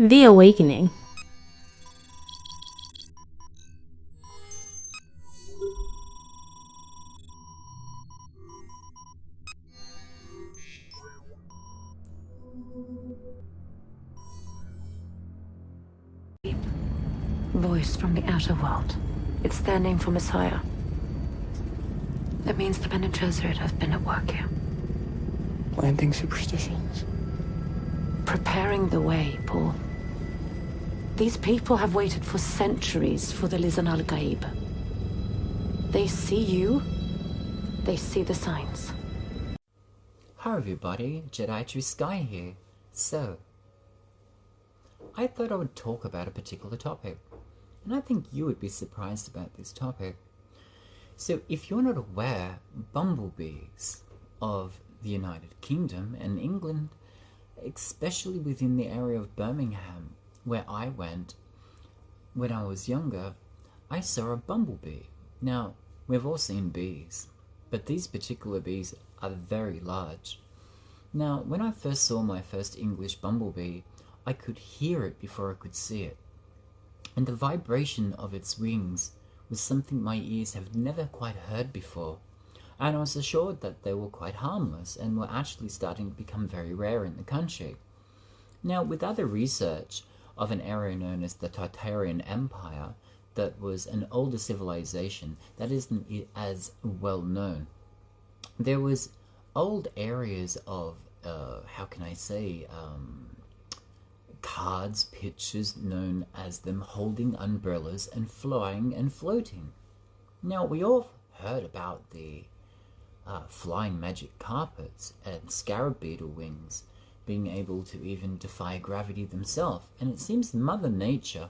The Awakening. Voice from the outer world. It's their name for Messiah. It means the Bene Gesserit have been at work here. Planting superstitions. Preparing the way, Paul. These people have waited for centuries for the Lisan al-Gaib. They see you. They see the signs. Hi everybody, Jedi True Sky here. So, I thought I would talk about a particular topic, and I think you would be surprised about this topic. So, if you're not aware, bumblebees of the United Kingdom and England, especially within the area of Birmingham, where I went when I was younger, I saw a bumblebee. Now, we've all seen bees, but these particular bees are very large. Now, when I first saw my first English bumblebee, I could hear it before I could see it. And the vibration of its wings was something my ears have never quite heard before. And I was assured that they were quite harmless and were actually starting to become very rare in the country. Now, with other research of an area known as the Tartarian Empire, that was an older civilization that isn't as well known, there was old areas of, cards, pictures known as them holding umbrellas and flying and floating. Now, we all heard about the flying magic carpets and scarab beetle wings being able to even defy gravity themselves, and it seems Mother Nature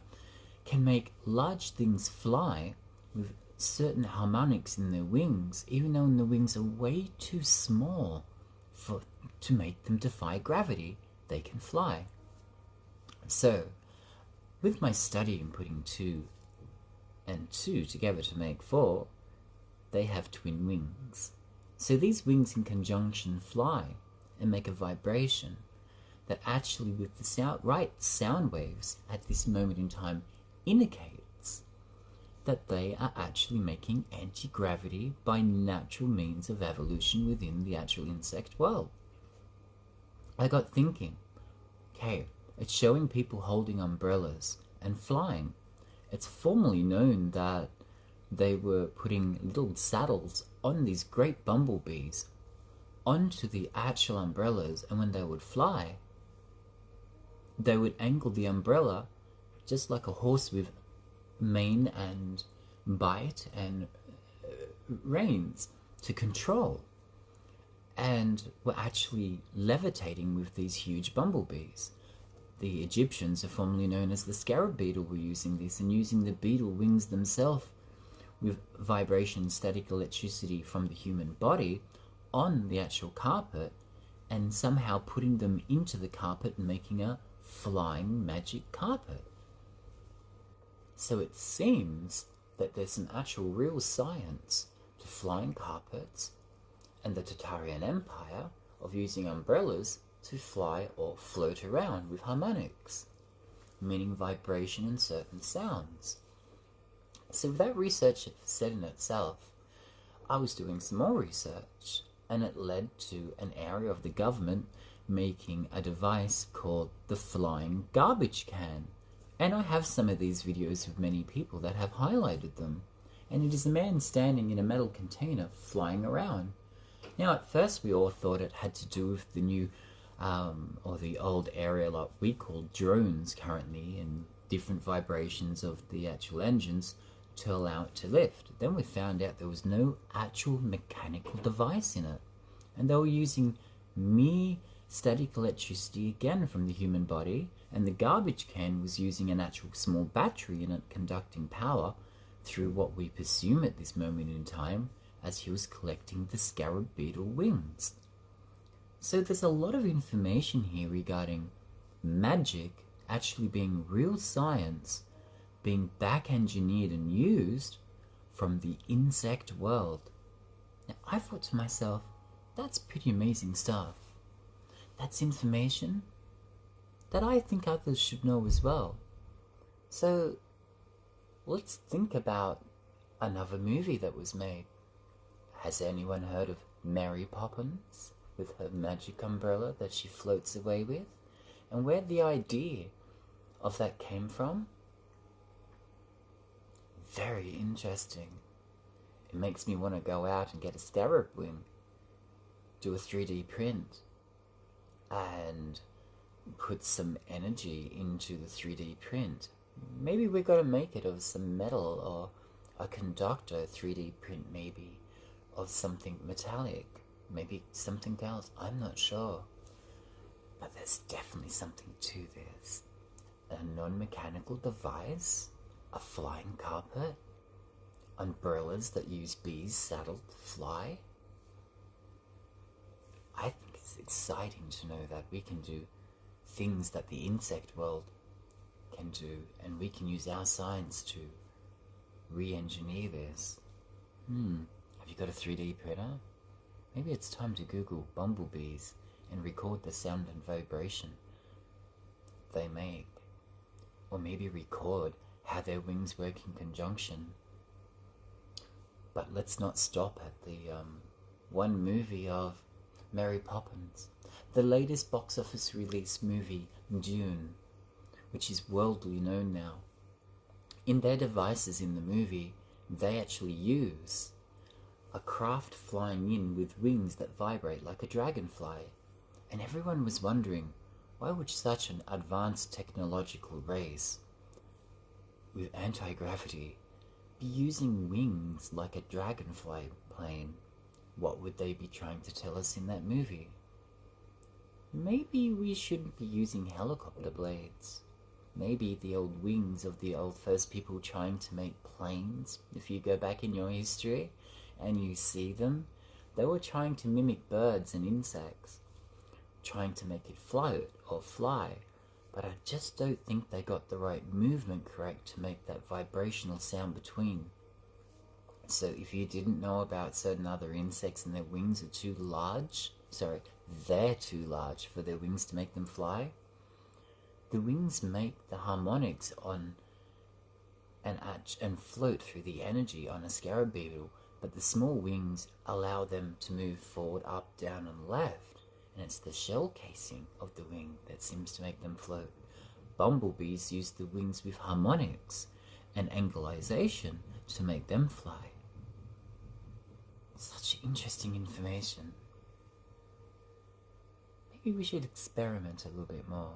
can make large things fly with certain harmonics in their wings, even though the wings are way too small to make them defy gravity. They can fly. So, with my study in putting 2 and 2 together to make 4, they have twin wings. So these wings in conjunction fly and make a vibration that actually, with the right sound waves at this moment in time, indicates that they are actually making anti-gravity by natural means of evolution within the actual insect world. I got thinking, okay, it's showing people holding umbrellas and flying. It's formally known that they were putting little saddles on these great bumblebees onto the actual umbrellas, and when they would fly, they would angle the umbrella just like a horse with mane and bite and reins to control, and were actually levitating with these huge bumblebees. The Egyptians, are formerly known as the scarab beetle, were using this and using the beetle wings themselves with vibration, static electricity from the human body on the actual carpet, and somehow putting them into the carpet and making a flying magic carpet. So it seems that there's some actual real science to flying carpets and the Tartarian Empire of using umbrellas to fly or float around with harmonics, meaning vibration and certain sounds. So with that research said in itself, I was doing some more research, and it led to an area of the government making a device called the flying garbage can. And I have some of these videos with many people that have highlighted them, and it is a man standing in a metal container flying around. Now, at first we all thought it had to do with the new or the old area like we call drones currently, and different vibrations of the actual engines to allow it to lift. Then we found out there was no actual mechanical device in it, and they were using mere static electricity again from the human body, and the garbage can was using an actual small battery in it conducting power through what we presume at this moment in time as he was collecting the scarab beetle wings. So there's a lot of information here regarding magic actually being real science, being back-engineered and used from the insect world. Now, I thought to myself, that's pretty amazing stuff. That's information that I think others should know as well. So let's think about another movie that was made. Has anyone heard of Mary Poppins with her magic umbrella that she floats away with? And where the idea of that came from? Very interesting. It makes me want to go out and get a scarab wing, do a 3D print, and put some energy into the 3D print. Maybe we got to make it of some metal or a conductor 3D print, maybe of something metallic, maybe something else. I'm not sure. But there's definitely something to this. A non-mechanical device, a flying carpet, umbrellas that use bees saddled to fly. I think it's exciting to know that we can do things that the insect world can do, and we can use our science to re-engineer this. Have you got a 3D printer? Maybe it's time to Google bumblebees and record the sound and vibration they make. Or maybe record how their wings work in conjunction. But let's not stop at the one movie of Mary Poppins. The latest box office release movie, Dune, which is worldly known now. In their devices in the movie, they actually use a craft flying in with wings that vibrate like a dragonfly. And everyone was wondering, why would such an advanced technological race with anti-gravity be using wings like a dragonfly plane? What would they be trying to tell us in that movie? Maybe we shouldn't be using helicopter blades. Maybe the old wings of the old first people trying to make planes, if you go back in your history and you see them, they were trying to mimic birds and insects, trying to make it float or fly, but I just don't think they got the right movement correct to make that vibrational sound between. So if you didn't know about certain other insects and their wings are too large, they're too large for their wings to make them fly, the wings make the harmonics on and float through the energy on a scarab beetle, but the small wings allow them to move forward, up, down, and left, and it's the shell casing of the wing that seems to make them float. Bumblebees use the wings with harmonics and angulization to make them fly. Such interesting information. Maybe we should experiment a little bit more.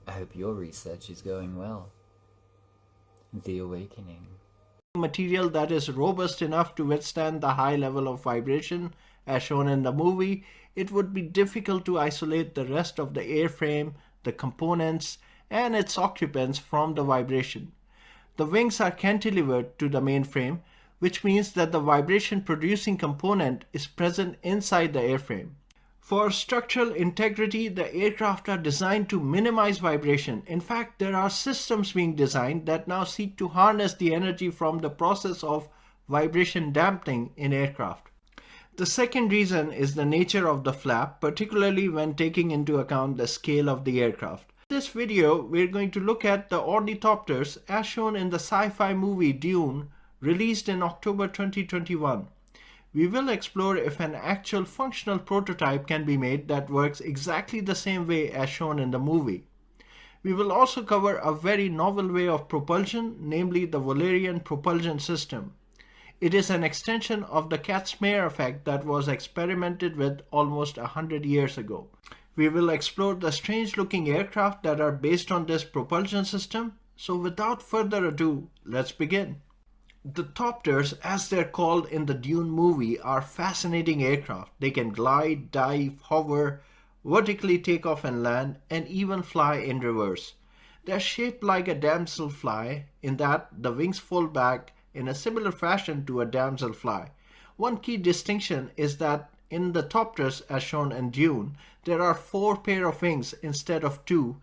I hope your research is going well. The Awakening. Material that is robust enough to withstand the high level of vibration as shown in the movie, it would be difficult to isolate the rest of the airframe, the components, and its occupants from the vibration. The wings are cantilevered to the mainframe, which means that the vibration producing component is present inside the airframe. For structural integrity, the aircraft are designed to minimize vibration. In fact, there are systems being designed that now seek to harness the energy from the process of vibration damping in aircraft. The second reason is the nature of the flap, particularly when taking into account the scale of the aircraft. In this video, we're going to look at the ornithopters as shown in the sci-fi movie Dune, released in October 2021. We will explore if an actual functional prototype can be made that works exactly the same way as shown in the movie. We will also cover a very novel way of propulsion, namely the Volarian propulsion system. It is an extension of the Katz-Meyer effect that was experimented with almost 100 years ago. We will explore the strange-looking aircraft that are based on this propulsion system. So without further ado, let's begin. The Thopters, as they're called in the Dune movie, are fascinating aircraft. They can glide, dive, hover, vertically take off and land, and even fly in reverse. They're shaped like a damselfly in that the wings fold back in a similar fashion to a damselfly. One key distinction is that in the Thopters, as shown in Dune, there are 4 pairs of wings instead of 2,